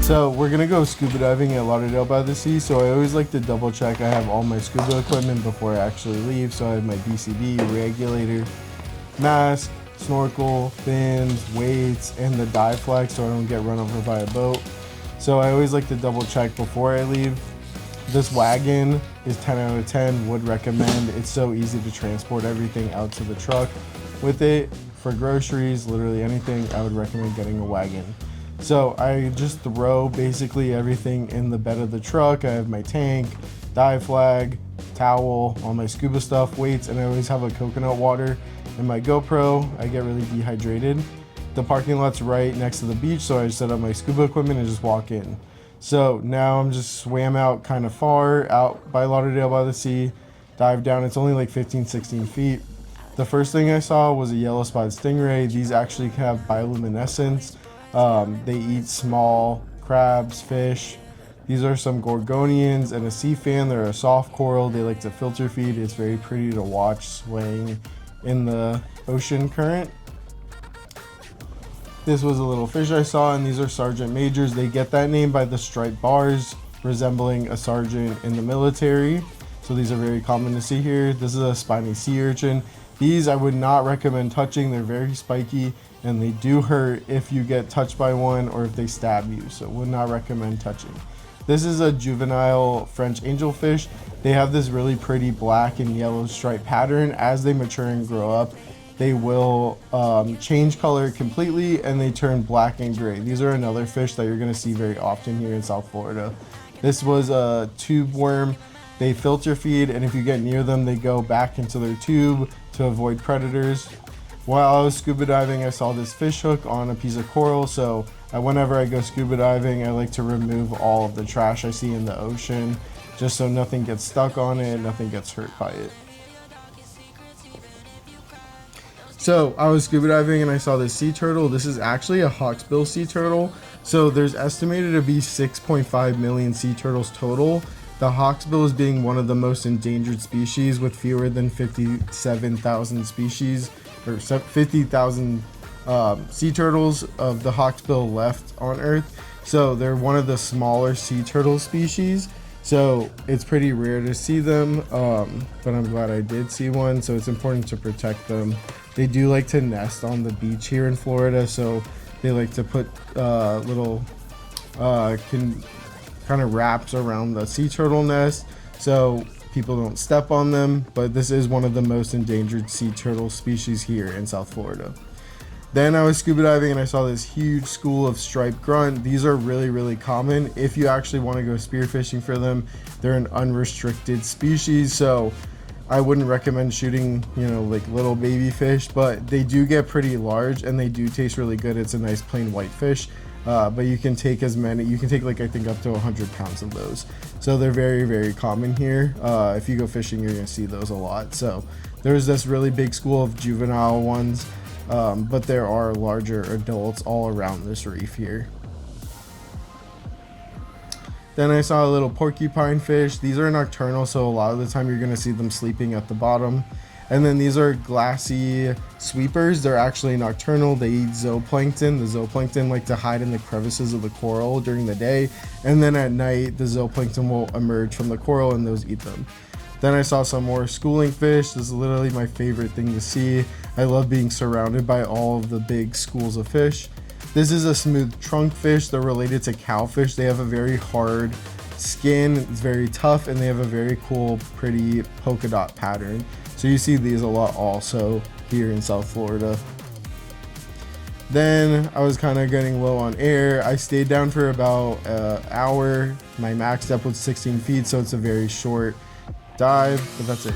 So we're gonna go scuba diving at Lauderdale by the sea, so I always like to double check I have all my scuba equipment before I actually leave. So I have my BCD, regulator, mask, snorkel, fins, weights, and the dive flag so I don't get run over by a boat. So I always like to double check before I leave. This wagon is 10 out of 10, would recommend. It's so easy to transport everything out to the truck with it. For groceries, literally anything, I would recommend getting a wagon. So I just throw basically everything in the bed of the truck. I have my tank, dive flag, towel, all my scuba stuff, weights, and I always have a coconut water in my GoPro. I get really dehydrated. The parking lot's right next to the beach, so I just set up my scuba equipment and just walk in. So now I'm just swam out kind of far, out by Lauderdale by the sea, dive down. It's only like 15, 16 feet. The first thing I saw was a yellow-spotted stingray. These actually have bioluminescence. They eat small crabs, fish. These are some gorgonians and a sea fan. They're a soft coral. They like to filter feed. It's very pretty to watch swaying in the ocean current. This was a little fish I saw, and these are sergeant majors. They get that name by the striped bars, resembling a sergeant in the military. So these are very common to see here. This is a spiny sea urchin. These I would not recommend touching. They're very spiky and they do hurt if you get touched by one or if they stab you. So would not recommend touching. This is a juvenile French angelfish. They have this really pretty black and yellow stripe pattern. As they mature and grow up, they will change color completely and they turn black and gray. These are another fish that you're gonna see very often here in South Florida. This was a tube worm. They filter feed, and if you get near them, they go back into their tube to avoid predators. While I was scuba diving, I saw this fish hook on a piece of coral. So whenever I go scuba diving, I like to remove all of the trash I see in the ocean, just so nothing gets stuck on it, nothing gets hurt by it. So I was scuba diving and I saw this sea turtle. This is actually a hawksbill sea turtle. So there's estimated to be 6.5 million sea turtles total. The hawksbill is being one of the most endangered species with fewer than 57,000 species, or 50,000 sea turtles of the hawksbill left on Earth. So they're one of the smaller sea turtle species. So it's pretty rare to see them, but I'm glad I did see one. So it's important to protect them. They do like to nest on the beach here in Florida. So they like to put little kind of wraps around the sea turtle nest so people don't step on them. But this is one of the most endangered sea turtle species here in South Florida. Then I was scuba diving and I saw this huge school of striped grunt. These are really, really common. If you actually want to go spearfishing for them, they're an unrestricted species. So I wouldn't recommend shooting, like little baby fish, but they do get pretty large and they do taste really good. It's a nice plain white fish. But you can take as many, you can take like I think up to 100 pounds of those. So they're very, very common here. If you go fishing, you're gonna see those a lot. So there's this really big school of juvenile ones, but there are larger adults all around this reef here. Then I saw a little porcupine fish. These are nocturnal, so a lot of the time you're gonna see them sleeping at the bottom. And then these are glassy sweepers. They're actually nocturnal. They eat zooplankton. The zooplankton like to hide in the crevices of the coral during the day. And then at night, the zooplankton will emerge from the coral and those eat them. Then I saw some more schooling fish. This is literally my favorite thing to see. I love being surrounded by all of the big schools of fish. This is a smooth trunk fish. They're related to cowfish. They have a very hard skin. It's very tough and they have a very cool, pretty polka dot pattern. So you see these a lot also here in South Florida. Then I was kind of getting low on air. I stayed down for about an hour. My max depth was 16 feet, so it's a very short dive, but that's it.